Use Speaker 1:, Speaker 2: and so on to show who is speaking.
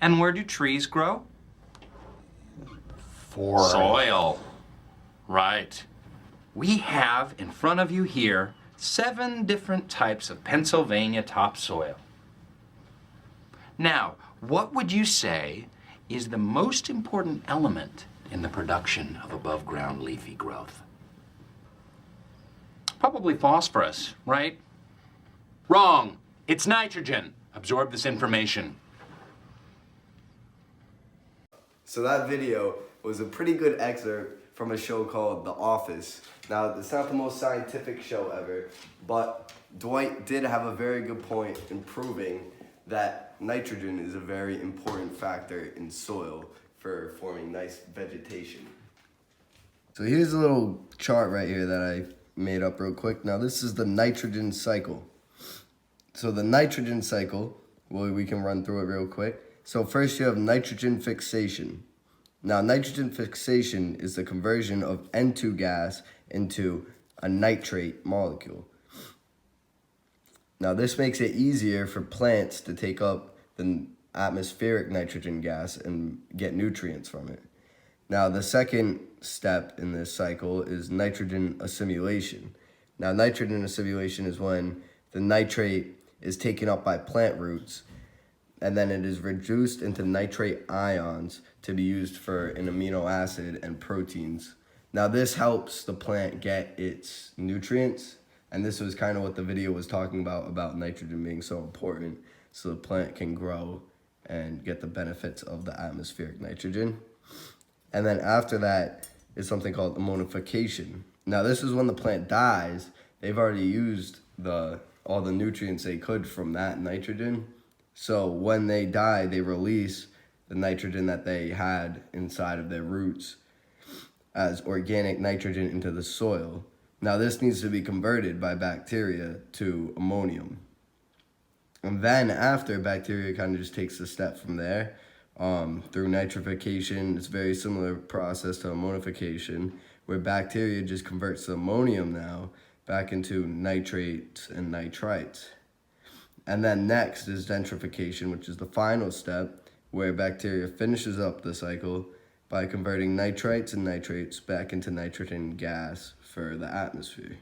Speaker 1: And where do trees grow?
Speaker 2: Soil. Right.
Speaker 1: We have in front of you here 7 different types of Pennsylvania topsoil. Now, what would you say is the most important element in the production of above-ground leafy growth? Probably phosphorus, right? Wrong. It's nitrogen. Absorb this information.
Speaker 3: So that video was a pretty good excerpt from a show called The Office. Now, it's not the most scientific show ever, but Dwight did have a very good point in proving that nitrogen is a very important factor in soil for forming nice vegetation. So here's a little chart right here that I made up real quick. Now, this is the nitrogen cycle. So the nitrogen cycle, well, we can run through it real quick. So first you have nitrogen fixation. Now, nitrogen fixation is the conversion of N2 gas into a nitrate molecule. Now, this makes it easier for plants to take up the atmospheric nitrogen gas and get nutrients from it. Now, the second step in this cycle is nitrogen assimilation. Now, nitrogen assimilation is when the nitrate is taken up by plant roots, and then it is reduced into nitrate ions to be used for an amino acid and proteins. Now, this helps the plant get its nutrients, and this was kind of what the video was talking about nitrogen being so important, so the plant can grow and get the benefits of the atmospheric nitrogen. And then after that is something called ammonification. Now, this is when the plant dies. They've already used all the nutrients they could from that nitrogen. So when they die, they release the nitrogen that they had inside of their roots as organic nitrogen into the soil. Now, this needs to be converted by bacteria to ammonium. And then after, bacteria kind of just takes the step from there through nitrification. It's a very similar process to ammonification, where bacteria just converts the ammonium now back into nitrates and nitrites. And then next is denitrification, which is the final step, where bacteria finishes up the cycle by converting nitrites and nitrates back into nitrogen gas for the atmosphere.